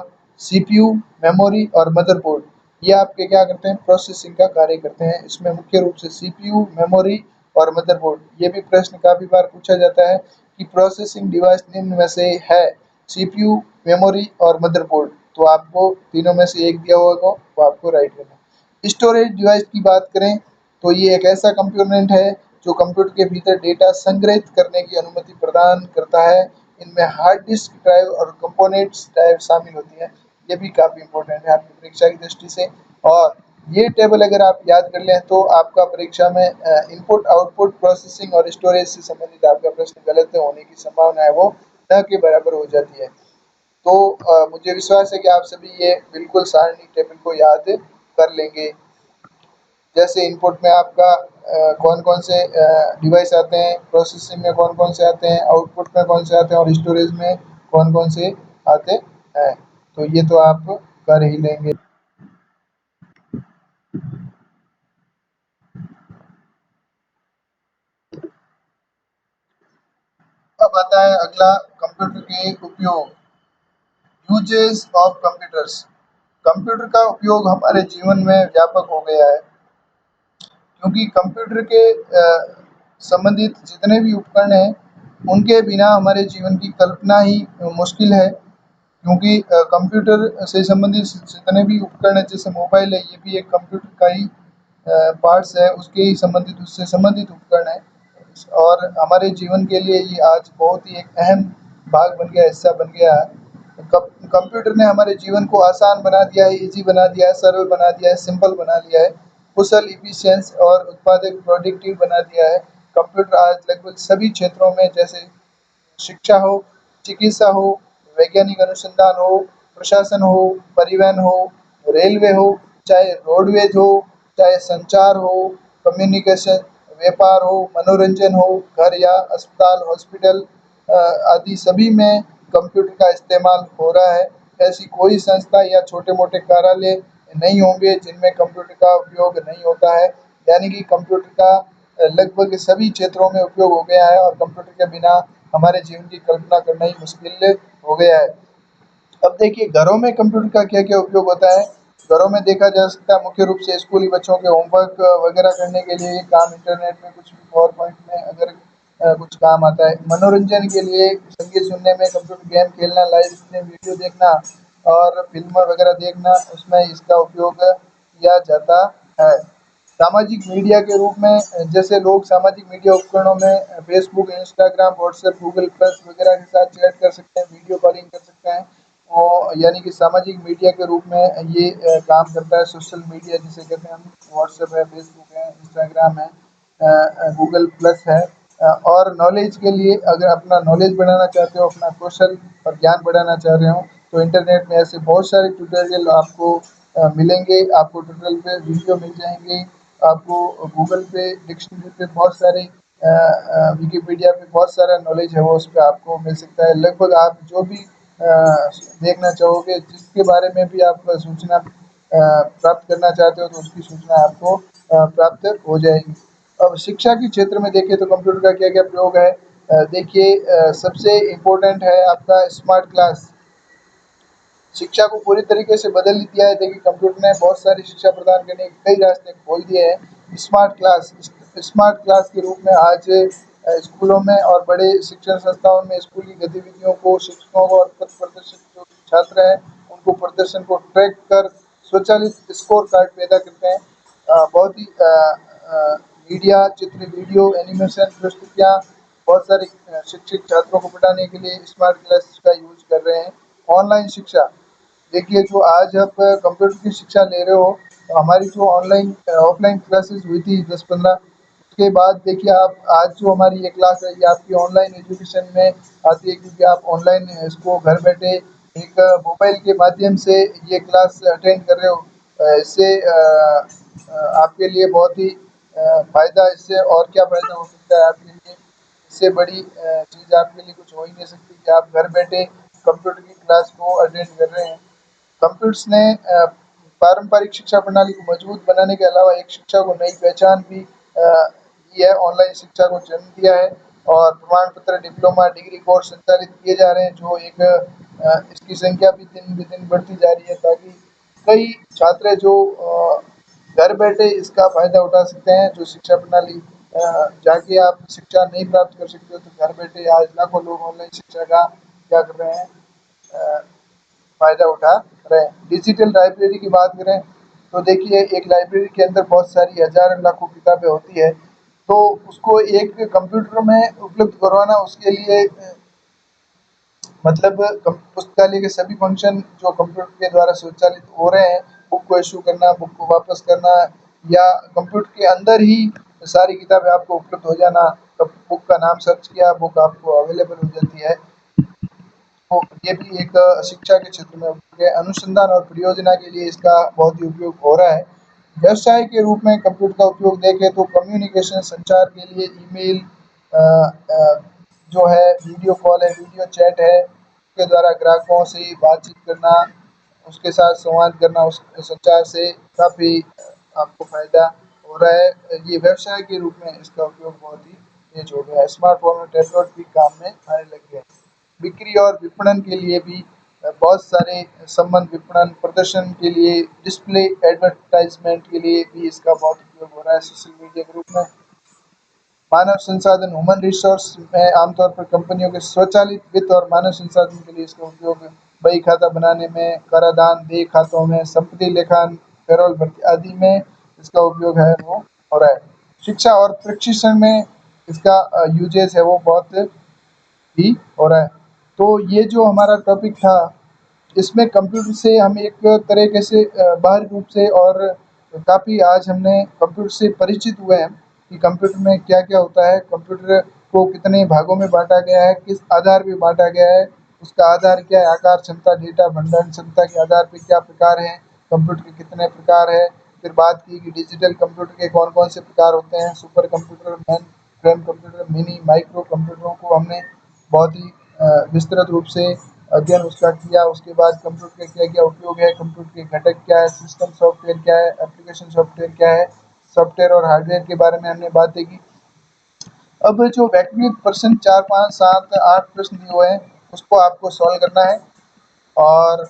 S1: सीपीयू, मेमोरी और मदरबोर्ड। ये आपके क्या करते हैं, प्रोसेसिंग का कार्य करते हैं। इसमें मुख्य रूप से सीपीयू, मेमोरी और मदरबोर्ड। ये भी प्रश्न काफी बार पूछा जाता है कि प्रोसेसिंग डिवाइस निम्न में से है, सीपीयू, मेमोरी और मदरबोर्ड। तो आपको तीनों में से एक दिया होगा, वो आपको राइट करना है। स्टोरेज डिवाइस की बात करें तो ये एक ऐसा कंपोनेंट है जो कंप्यूटर के भीतर डेटा संग्रहित करने की अनुमति प्रदान करता है। इनमें हार्ड डिस्क ड्राइव और कंपोनेंट्स ड्राइव शामिल होती है। ये भी काफ़ी इंपॉर्टेंट है आपकी परीक्षा की दृष्टि से। और ये टेबल अगर आप याद कर लें तो आपका परीक्षा में इनपुट, आउटपुट, प्रोसेसिंग और स्टोरेज से संबंधित आपका प्रश्न गलत होने की संभावना है वो न के बराबर हो जाती है। तो मुझे विश्वास है कि आप सभी ये बिल्कुल सारणी टेबल को याद कर लेंगे। जैसे इनपुट में आपका कौन कौन से डिवाइस आते हैं, प्रोसेसिंग में कौन कौन से आते हैं, आउटपुट में कौन से आते हैं और स्टोरेज में कौन कौन से आते हैं। तो ये तो आप कर ही लेंगे। अब आता है अगला, कंप्यूटर के उपयोग, यूजेस ऑफ कंप्यूटर्स। कंप्यूटर का उपयोग हमारे जीवन में व्यापक हो गया है, क्योंकि कंप्यूटर के संबंधित जितने भी उपकरण हैं, उनके बिना हमारे जीवन की कल्पना ही मुश्किल है। क्योंकि कंप्यूटर से संबंधित जितने भी उपकरण हैं, जैसे मोबाइल है, ये भी एक कंप्यूटर का ही पार्ट्स है, उसके ही संबंधित, उससे संबंधित उपकरण है। और हमारे जीवन के लिए ये आज बहुत ही एक अहम भाग बन गया, हिस्सा बन गया है। कंप्यूटर ने हमारे जीवन को आसान बना दिया है, ईजी बना दिया है, सरल बना दिया है, सिंपल बना दिया है, कुशल, इफिशिएंस और उत्पादक, प्रोडक्टिव बना दिया है। कंप्यूटर आज लगभग सभी क्षेत्रों में, जैसे शिक्षा हो, चिकित्सा हो, वैज्ञानिक अनुसंधान हो, प्रशासन हो, परिवहन हो, रेलवे हो, चाहे रोडवेज हो, चाहे संचार हो, कम्युनिकेशन, व्यापार हो, मनोरंजन हो, घर या अस्पताल, हॉस्पिटल आदि सभी में कंप्यूटर का इस्तेमाल हो रहा है। ऐसी कोई संस्था या छोटे-मोटे कार्यालय नहीं होंगे जिनमें कंप्यूटर का उपयोग नहीं होता है। यानी कि कंप्यूटर का लगभग सभी क्षेत्रों में उपयोग हो गया है और कंप्यूटर के बिना हमारे जीवन की कल्पना करना ही मुश्किल हो गया है। अब देखिए घरों में कंप्यूटर का क्या-क्या उपयोग होता है। घरों में देखा जा सकता है मुख्य रूप से स्कूली बच्चों के होमवर्क वगैरह करने के लिए ये काम, इंटरनेट में कुछ भी पावर पॉइंट में अगर कुछ काम आता है। मनोरंजन के लिए संगीत सुनने में, कंप्यूटर गेम खेलना, लाइव स्ट्रीम वीडियो देखना और फ़िल्म वगैरह देखना, उसमें इसका उपयोग किया जाता है। सामाजिक मीडिया के रूप में जैसे लोग सामाजिक मीडिया उपकरणों में Facebook, Instagram, WhatsApp, Google plus वगैरह के साथ चैट कर सकते हैं, वीडियो कॉलिंग कर सकते हैं। और यानी कि सामाजिक मीडिया के रूप में ये काम करता है। सोशल मीडिया जिसे कहते हैं हम, व्हाट्सएप है, फेसबुक है, इंस्टाग्राम है, गूगल प्लस है। और नॉलेज के लिए अगर अपना नॉलेज बढ़ाना चाहते हो, अपना कौशल और ज्ञान बढ़ाना चाह रहे हो, तो इंटरनेट में ऐसे बहुत सारे ट्यूटोरियल आपको मिलेंगे। आपको ट्यूटोरियल पे वीडियो मिल जाएँगे, आपको गूगल पे, डिक्शनरी पे बहुत सारे विकिपीडिया पे बहुत सारा नॉलेज है वो उस पे आपको मिल सकता है। लगभग आप जो भी देखना चाहोगे, जिसके बारे में भी आप सूचना प्राप्त करना चाहते हो, तो उसकी सूचना आपको प्राप्त हो जाएगी। अब शिक्षा के क्षेत्र में देखें तो कंप्यूटर का क्या-क्या प्रयोग है। देखिए सबसे इम्पोर्टेंट है आपका स्मार्ट क्लास। शिक्षा को पूरी तरीके से बदल दिया है। देखिए कंप्यूटर ने बहुत सारी शिक्षा प्रदान करने के कई रास्ते खोल दिए हैं। स्मार्ट क्लास के रूप में आज स्कूलों में और बड़े शिक्षण संस्थाओं में स्कूली गतिविधियों को, शिक्षकों को और पथ प्रदर्शक जो छात्र हैं, उनको प्रदर्शन को ट्रैक कर स्वचालित स्कोर कार्ड पैदा करते हैं। बहुत ही मीडिया, चित्र, वीडियो, एनिमेशन, प्रस्तुतियाँ, बहुत सारे शिक्षक छात्रों को पढ़ाने के लिए स्मार्ट क्लास का यूज़ कर रहे हैं। ऑनलाइन शिक्षा, देखिए जो आज आप कंप्यूटर की शिक्षा ले रहे हो, तो हमारी जो ऑनलाइन ऑफलाइन क्लासेस हुई थी 10-15, उसके बाद देखिए आप आज जो हमारी ये क्लास है, ये आपकी ऑनलाइन एजुकेशन में आती है, क्योंकि आप ऑनलाइन इसको घर बैठे एक मोबाइल के माध्यम से ये क्लास अटेंड कर रहे हो। इससे आपके लिए बहुत ही फ़ायदा, इससे और क्या फ़ायदा हो सकता है आपके लिए? इससे बड़ी चीज़ आपके लिए कुछ हो ही नहीं सकती कि आप घर बैठे कंप्यूटर की क्लास को अटेंड कर रहे हैं। कंप्यूटर्स ने पारंपरिक शिक्षा प्रणाली को मजबूत बनाने के अलावा एक शिक्षा को नई पहचान भी दी है। ऑनलाइन शिक्षा को जन्म दिया है और प्रमाण पत्र, डिप्लोमा, डिग्री कोर्स संचालित किए जा रहे हैं, जो एक इसकी संख्या भी दिन ब दिन बढ़ती जा रही है, ताकि कई छात्र जो घर बैठे इसका फ़ायदा उठा सकते हैं। जो शिक्षा प्रणाली जाके आप शिक्षा नहीं प्राप्त कर सकते हो, तो घर बैठे आज लाखों लोग ऑनलाइन शिक्षा का क्या कर रहे हैं, अ, फ़ायदा उठा रहे हैं। डिजिटल लाइब्रेरी की बात करें तो देखिए, एक लाइब्रेरी के अंदर बहुत सारी हज़ारों लाखों किताबें होती है, तो उसको एक कंप्यूटर में उपलब्ध करवाना उसके लिए मतलब पुस्तकालय के सभी फंक्शन जो कंप्यूटर के द्वारा स्वचालित हो रहे हैं, बुक को इश्यू करना, बुक को वापस करना, या कंप्यूटर के अंदर ही सारी किताबें आपको उपलब्ध हो जाना। बुक का नाम सर्च किया, बुक आपको अवेलेबल हो जाती है। तो ये भी एक शिक्षा के क्षेत्र में उपयोग है। अनुसंधान और परियोजना के लिए इसका बहुत ही उपयोग हो रहा है। व्यवसाय के रूप में कंप्यूटर का उपयोग देखें तो कम्युनिकेशन, संचार के लिए ईमेल, जो है वीडियो कॉल है, वीडियो चैट है, उसके द्वारा ग्राहकों से बातचीत करना, उसके साथ संवाद करना, उस संचार से काफ़ी आपको फ़ायदा हो रहा है। ये व्यवसाय के रूप में इसका उपयोग बहुत ही तेज हो गया है। स्मार्टफ़ोन और टैबलेट भी काम में आने लग गए हैं। बिक्री और विपणन के लिए भी बहुत सारे संबंध, विपणन, प्रदर्शन के लिए, डिस्प्ले एडवर्टाइज़मेंट के लिए भी इसका बहुत उपयोग हो रहा है सोशल मीडिया के रूप में। मानव संसाधन, ह्यूमन रिसोर्स में आमतौर पर कंपनियों के स्वचालित वित्त और मानव संसाधन के लिए इसका उपयोग बही खाता बनाने में, कराधान, देय खातों में, संपत्ति लेखान, पेरोल भर्ती आदि में इसका उपयोग है वो हो रहा है। शिक्षा और प्रशिक्षण में इसका यूजेस है वो बहुत भी हो रहा है। तो ये जो हमारा टॉपिक था, इसमें कंप्यूटर से हम एक तरीके से बाहरी रूप से और काफ़ी आज हमने कंप्यूटर से परिचित हुए हैं कि कंप्यूटर में क्या-क्या होता है, कंप्यूटर को कितने भागों में बाँटा गया है, किस आधार पे बाँटा गया है, उसका आधार क्या है, आकार, क्षमता, डेटा भंडारण क्षमता के आधार पे क्या प्रकार हैं, कंप्यूटर के कितने प्रकार हैं। फिर बात की कि डिजिटल कंप्यूटर के कौन-कौन से प्रकार होते हैं, super computer, main frame computer, mini, micro कंप्यूटरों को हमने बहुत ही विस्तृत रूप से अध्ययन उसका किया। उसके बाद कंप्यूटर के क्या-क्या उपयोग है, कंप्यूटर के घटक क्या है, सिस्टम सॉफ्टवेयर क्या है, एप्लीकेशन सॉफ्टवेयर क्या है, सॉफ्टवेयर और हार्डवेयर के बारे में हमने बातें की। अब जो व्यक्तिगत प्रश्न 4, 5, 7, 8 प्रश्न दिए हुए हैं, उसको आपको सॉल्व करना है और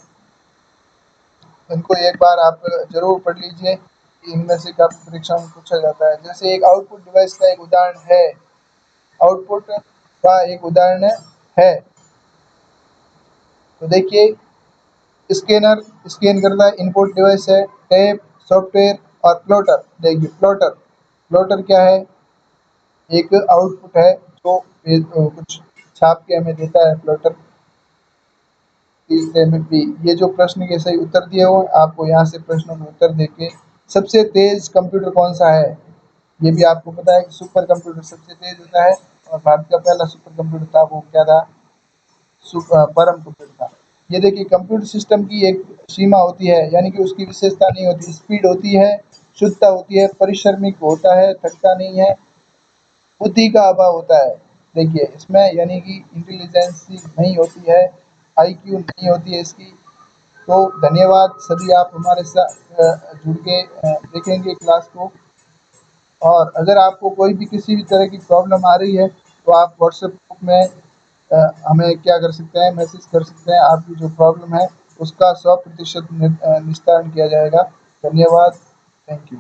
S1: इनको एक बार आप ज़रूर पढ़ लीजिए कि इनमें से काफ़ी परीक्षाओं में पूछा जाता है। जैसे एक आउटपुट डिवाइस का एक उदाहरण है, आउटपुट का एक उदाहरण है। तो देखिए, स्कैनर स्कैन करता है, इनपुट डिवाइस है, टैब, सॉफ्टवेयर और प्लॉटर। देखिए प्लॉटर, प्लॉटर क्या है? एक आउटपुट है जो कुछ छाप के हमें देता है प्लॉटर। भी ये जो प्रश्न के सही उत्तर दिए हो, आपको यहाँ से प्रश्नों के उत्तर देके सबसे तेज कंप्यूटर कौन सा है, ये भी आपको पता है कि सुपर कंप्यूटर सबसे तेज होता है और भारत का पहला सुपर कंप्यूटर था वो क्या था? परम कंप्यूटर था। ये देखिए, कंप्यूटर सिस्टम की एक सीमा होती है, यानी कि उसकी विशेषता नहीं होती, स्पीड होती है, शुद्धता होती है, परिश्रमिक होता है, थकता नहीं है, बुद्धि का अभाव होता है। देखिए इसमें यानी कि इंटेलिजेंस नहीं होती है, आईक्यू नहीं होती है इसकी। तो धन्यवाद सभी, आप हमारे साथ जुड़ के देखेंगे क्लास को। और अगर आपको कोई भी किसी भी तरह की प्रॉब्लम आ रही है, तो आप व्हाट्सएप ग्रुप में हमें क्या कर सकते हैं, मैसेज कर सकते हैं। आपकी जो प्रॉब्लम है उसका 100% निस्तारण किया जाएगा। धन्यवाद, थैंक यू।